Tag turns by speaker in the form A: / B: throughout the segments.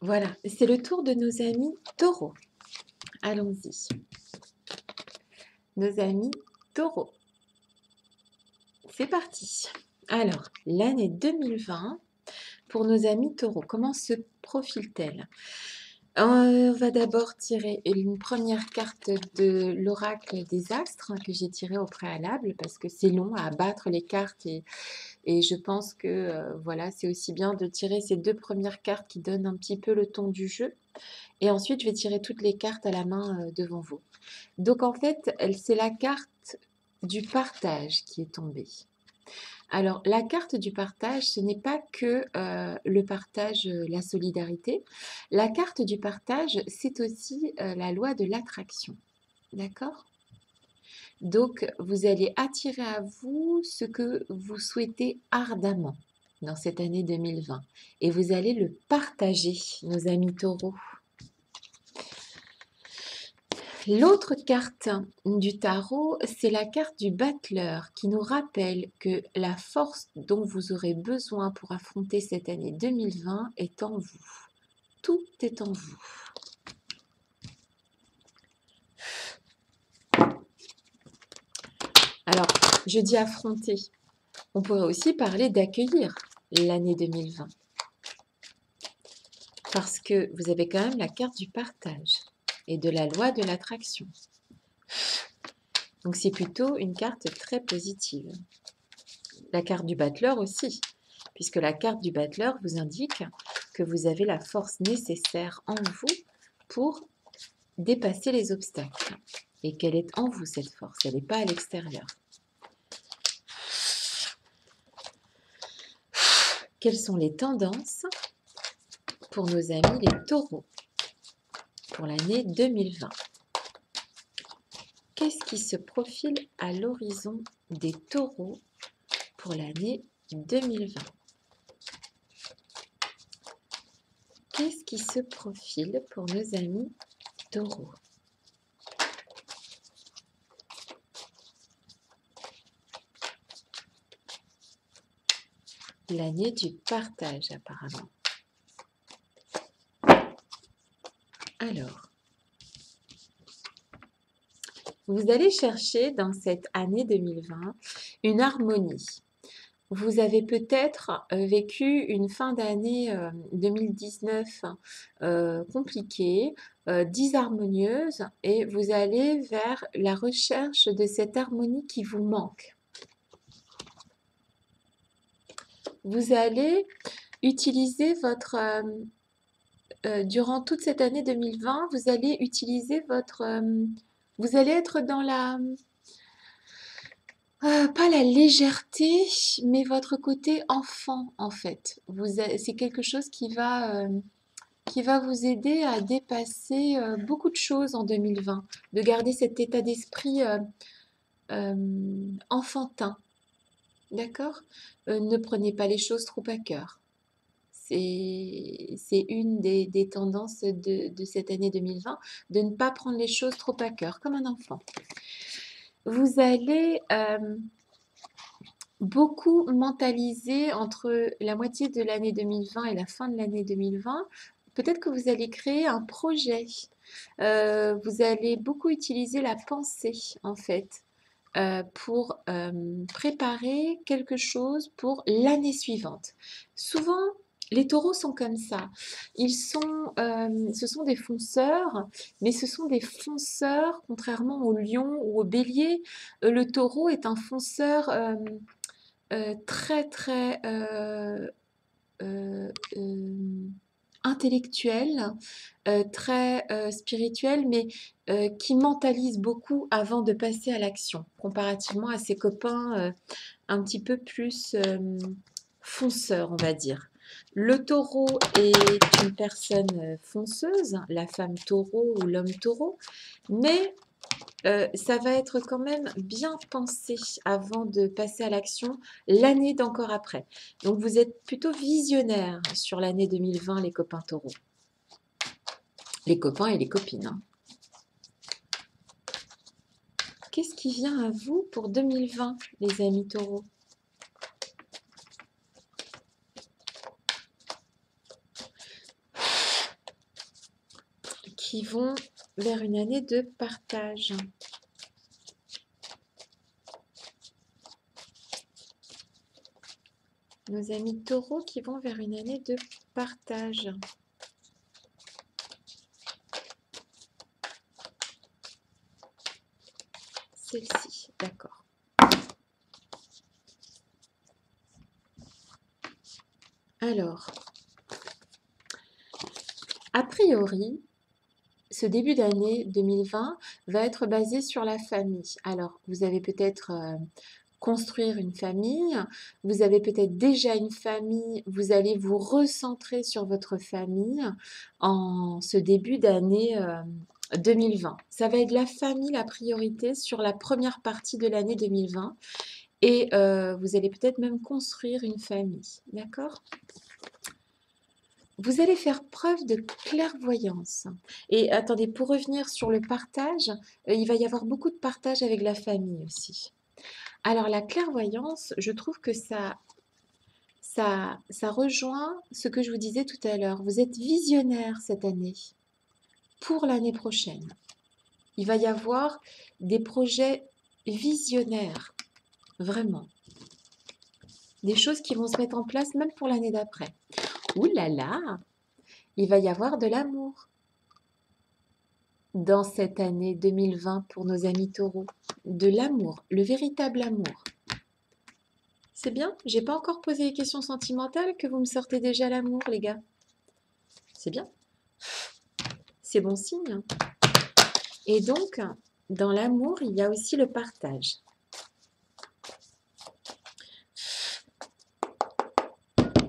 A: Voilà, c'est le tour de nos amis taureaux. Allons-y. Nos amis taureaux. C'est parti. Alors, l'année 2020, pour nos amis taureaux, comment se profile-t-elle? On va d'abord tirer une première carte de l'oracle des astres que j'ai tiré au préalable parce que c'est long à abattre les cartes et je pense que voilà, c'est aussi bien de tirer ces deux premières cartes qui donnent un petit peu le ton du jeu. Et ensuite, je vais tirer toutes les cartes à la main devant vous. Donc en fait, c'est la carte du partage qui est tombée. Alors, la carte du partage, ce n'est pas que le partage, la solidarité. La carte du partage, c'est aussi la loi de l'attraction. D'accord? Donc, vous allez attirer à vous ce que vous souhaitez ardemment dans cette année 2020. Et vous allez le partager, nos amis taureaux. L'autre carte du tarot, c'est la carte du battleur qui nous rappelle que la force dont vous aurez besoin pour affronter cette année 2020 est en vous. Tout est en vous. Alors, je dis affronter. On pourrait aussi parler d'accueillir l'année 2020. Parce que vous avez quand même la carte du partage et de la loi de l'attraction. Donc, c'est plutôt une carte très positive. La carte du battleur aussi, puisque la carte du battleur vous indique que vous avez la force nécessaire en vous pour dépasser les obstacles et qu'elle est en vous cette force, elle n'est pas à l'extérieur. Quelles sont les tendances pour nos amis les taureaux pour l'année 2020? Qu'est-ce qui se profile à l'horizon des taureaux pour l'année 2020? Qu'est-ce qui se profile pour nos amis taureaux? L'année du partage apparemment. Alors, vous allez chercher dans cette année 2020 une harmonie. Vous avez peut-être vécu une fin d'année 2019 compliquée, disharmonieuse, et vous allez vers la recherche de cette harmonie qui vous manque. Vous allez utiliser votre... durant toute cette année 2020, vous allez utiliser votre... vous allez être dans la... pas la légèreté, mais votre côté enfant, en fait. C'est quelque chose qui va vous aider à dépasser beaucoup de choses en 2020, de garder cet état d'esprit enfantin. D'accord? Ne prenez pas les choses trop à cœur. C'est une des tendances de cette année 2020, de ne pas prendre les choses trop à cœur, comme un enfant. Vous allez beaucoup mentaliser entre la moitié de l'année 2020 et la fin de l'année 2020. Peut-être que vous allez créer un projet. Vous allez beaucoup utiliser la pensée, en fait, pour préparer quelque chose pour l'année suivante. Souvent, les taureaux sont comme ça. Ce sont des fonceurs, mais ce sont des fonceurs, contrairement au lion ou au bélier. Le taureau est un fonceur très, très intellectuel, très spirituel, mais qui mentalise beaucoup avant de passer à l'action, comparativement à ses copains un petit peu plus fonceurs, on va dire. Le taureau est une personne fonceuse, la femme taureau ou l'homme taureau, mais ça va être quand même bien pensé avant de passer à l'action l'année d'encore après. Donc vous êtes plutôt visionnaire sur l'année 2020, les copains taureaux. Les copains et les copines. Hein. Qu'est-ce qui vient à vous pour 2020, les amis taureaux? qui vont vers une année de partage. Nos amis taureaux qui vont vers une année de partage. Celle-ci, d'accord. Alors, a priori, ce début d'année 2020 va être basé sur la famille. Alors, vous avez peut-être construire une famille, vous avez peut-être déjà une famille, vous allez vous recentrer sur votre famille en ce début d'année 2020. Ça va être la famille la priorité sur la première partie de l'année 2020 et vous allez peut-être même construire une famille, d'accord ? Vous allez faire preuve de clairvoyance. Et attendez, pour revenir sur le partage, il va y avoir beaucoup de partage avec la famille aussi. Alors la clairvoyance, je trouve que ça rejoint ce que je vous disais tout à l'heure. Vous êtes visionnaire cette année pour l'année prochaine. Il va y avoir des projets visionnaires, vraiment. Des choses qui vont se mettre en place même pour l'année d'après. Ouh là là, il va y avoir de l'amour dans cette année 2020 pour nos amis taureaux. De l'amour, le véritable amour. C'est bien, j'ai pas encore posé les questions sentimentales que vous me sortez déjà l'amour, les gars. C'est bien. C'est bon signe. Et donc, dans l'amour, il y a aussi le partage.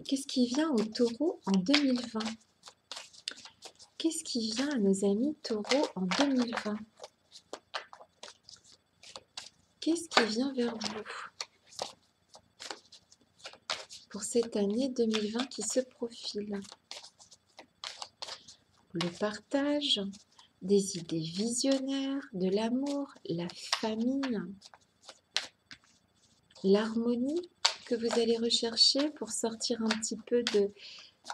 A: Qu'est-ce qui vient aux taureaux en 2020 ? Qu'est-ce qui vient à nos amis taureaux en 2020 ? Qu'est-ce qui vient vers vous pour cette année 2020 qui se profile ? Le partage, des idées visionnaires, de l'amour, la famille, l'harmonie que vous allez rechercher pour sortir un petit peu de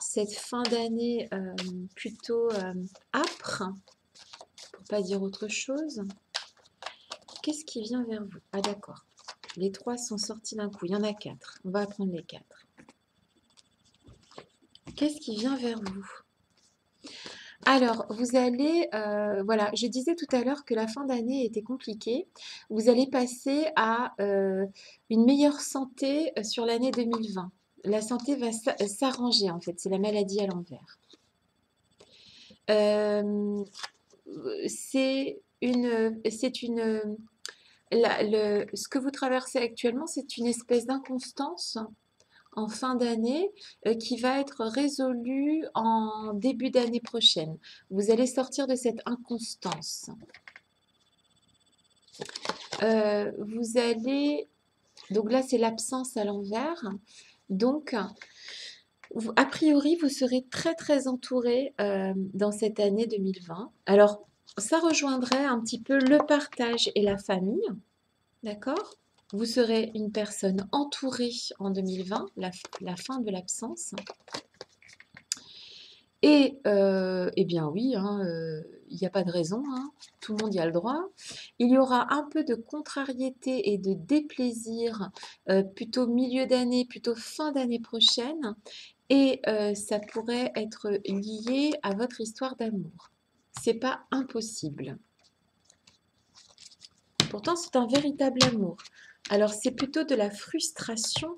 A: cette fin d'année plutôt âpre, pour pas dire autre chose. Qu'est-ce qui vient vers vous? Ah d'accord, les 3 sont sortis d'un coup, il y en a 4, on va prendre les 4. Qu'est-ce qui vient vers vous? Alors, vous allez, voilà, je disais tout à l'heure que la fin d'année était compliquée. Vous allez passer à une meilleure santé sur l'année 2020. La santé va s'arranger en fait, c'est la maladie à l'envers. Ce que vous traversez actuellement, c'est une espèce d'inconstance en fin d'année qui va être résolue en début d'année prochaine. Vous allez sortir de cette inconstance. Vous allez... Donc là, c'est l'absence à l'envers. Donc, a priori, vous serez très, très entouré dans cette année 2020. Alors, ça rejoindrait un petit peu le partage et la famille. D'accord ? Vous serez une personne entourée en 2020, la fin de l'absence. Et eh bien oui, il n'y a pas de raison, hein, tout le monde y a le droit. Il y aura un peu de contrariété et de déplaisir plutôt milieu d'année, plutôt fin d'année prochaine. Et ça pourrait être lié à votre histoire d'amour. C'est pas impossible. Pourtant, c'est un véritable amour. Alors, c'est plutôt de la frustration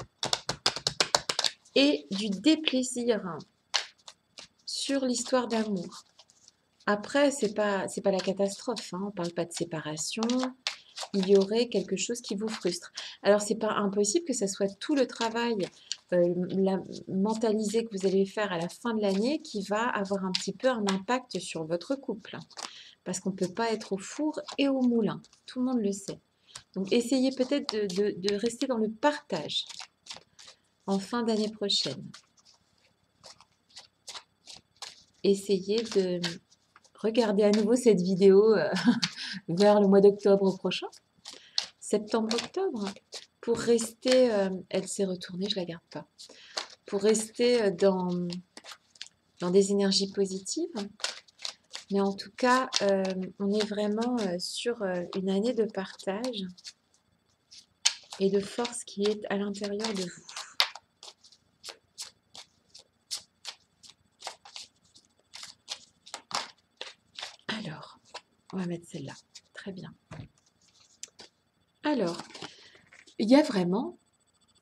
A: et du déplaisir sur l'histoire d'amour. Après, c'est pas la catastrophe, hein, on ne parle pas de séparation, il y aurait quelque chose qui vous frustre. Alors, c'est pas impossible que ça soit tout le travail mentalisé que vous allez faire à la fin de l'année qui va avoir un petit peu un impact sur votre couple. Parce qu'on ne peut pas être au four et au moulin, tout le monde le sait. Donc, essayez peut-être de rester dans le partage en fin d'année prochaine. Essayez de regarder à nouveau cette vidéo vers le mois d'octobre prochain, septembre-octobre, pour rester, elle s'est retournée, je ne la garde pas, pour rester dans des énergies positives Mais en tout cas, on est vraiment sur une année de partage et de force qui est à l'intérieur de vous. Alors, on va mettre celle-là. Très bien. Alors, il y a vraiment,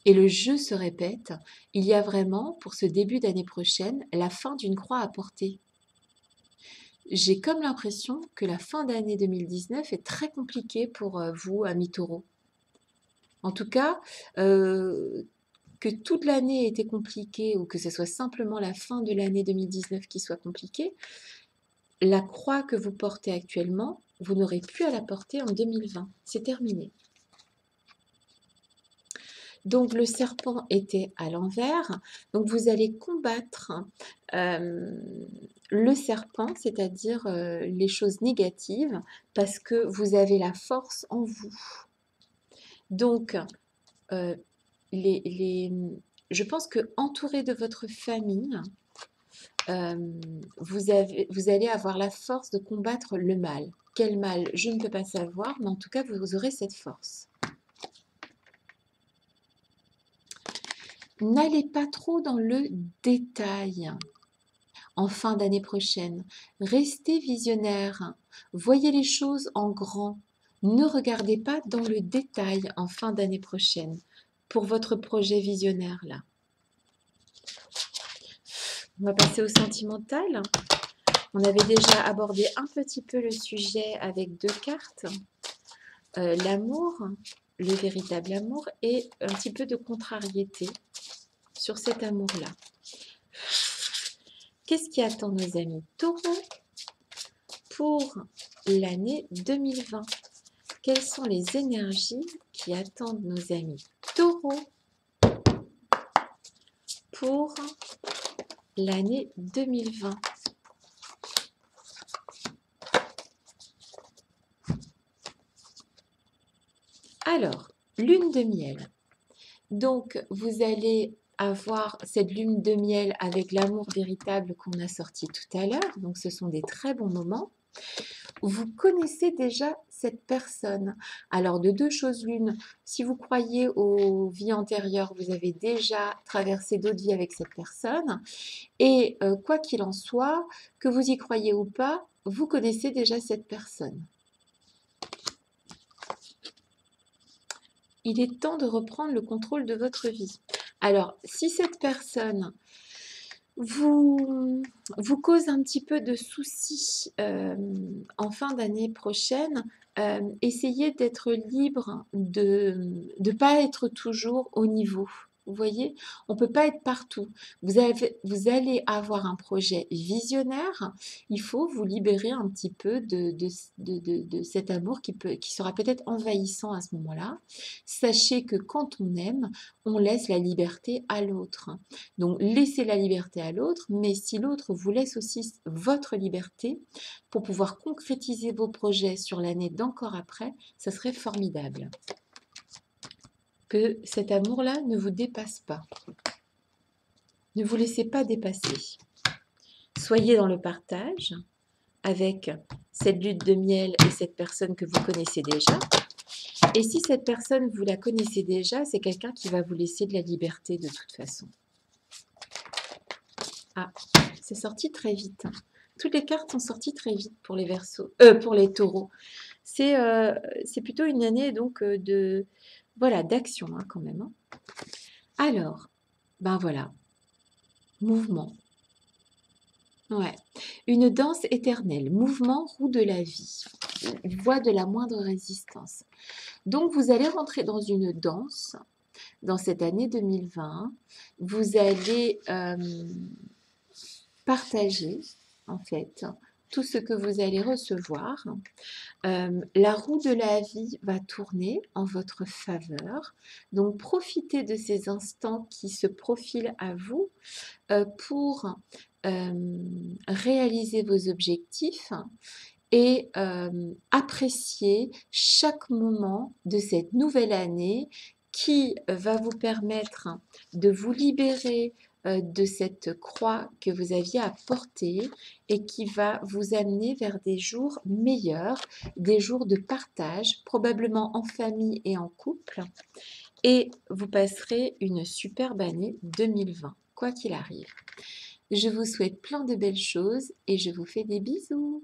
A: et le jeu se répète, il y a vraiment, pour ce début d'année prochaine, la fin d'une croix à porter. J'ai comme l'impression que la fin d'année 2019 est très compliquée pour vous, amis taureaux. En tout cas, que toute l'année ait été compliquée ou que ce soit simplement la fin de l'année 2019 qui soit compliquée, la croix que vous portez actuellement, vous n'aurez plus à la porter en 2020. C'est terminé. Donc le serpent était à l'envers. Donc vous allez combattre le serpent, c'est-à-dire les choses négatives, parce que vous avez la force en vous. Donc je pense que entouré de votre famille, vous allez avoir la force de combattre le mal. Quel mal? Je ne peux pas savoir, mais en tout cas, vous aurez cette force. N'allez pas trop dans le détail en fin d'année prochaine. Restez visionnaire. Voyez les choses en grand. Ne regardez pas dans le détail en fin d'année prochaine pour votre projet visionnaire là. On va passer au sentimental. On avait déjà abordé un petit peu le sujet avec 2 cartes. L'amour, le véritable amour et un petit peu de contrariété sur cet amour-là. Qu'est-ce qui attend nos amis taureaux pour l'année 2020? Quelles sont les énergies qui attendent nos amis taureaux pour l'année 2020? Alors, lune de miel. Donc, vous allez avoir cette lune de miel avec l'amour véritable qu'on a sorti tout à l'heure. Donc, ce sont des très bons moments. Vous connaissez déjà cette personne. Alors, de 2 choses l'une, si vous croyez aux vies antérieures, vous avez déjà traversé d'autres vies avec cette personne. Et quoi qu'il en soit, que vous y croyez ou pas, vous connaissez déjà cette personne. Il est temps de reprendre le contrôle de votre vie. Alors, si cette personne vous cause un petit peu de soucis en fin d'année prochaine, essayez d'être libre de ne pas être toujours au niveau. Vous voyez, on ne peut pas être partout. Vous allez avoir un projet visionnaire. Il faut vous libérer un petit peu de cet amour qui sera peut-être envahissant à ce moment-là. Sachez que quand on aime, on laisse la liberté à l'autre. Donc, laissez la liberté à l'autre, mais si l'autre vous laisse aussi votre liberté pour pouvoir concrétiser vos projets sur l'année d'encore après, ça serait formidable. Que cet amour-là ne vous dépasse pas. Ne vous laissez pas dépasser. Soyez dans le partage avec cette lutte de miel et cette personne que vous connaissez déjà. Et si cette personne, vous la connaissez déjà, c'est quelqu'un qui va vous laisser de la liberté de toute façon. Ah, c'est sorti très vite. Toutes les cartes sont sorties très vite pour les Verseaux, pour les Taureaux. C'est plutôt une année donc voilà, d'action quand même. Hein. Alors, ben voilà, mouvement. Ouais, une danse éternelle, mouvement, roue de la vie, voie de la moindre résistance. Donc vous allez rentrer dans une danse dans cette année 2020. Vous allez partager en fait tout ce que vous allez recevoir. La roue de la vie va tourner en votre faveur. Donc profitez de ces instants qui se profilent à vous pour réaliser vos objectifs et apprécier chaque moment de cette nouvelle année qui va vous permettre de vous libérer de cette croix que vous aviez à porter et qui va vous amener vers des jours meilleurs, des jours de partage, probablement en famille et en couple. Et vous passerez une superbe année 2020, quoi qu'il arrive. Je vous souhaite plein de belles choses et je vous fais des bisous.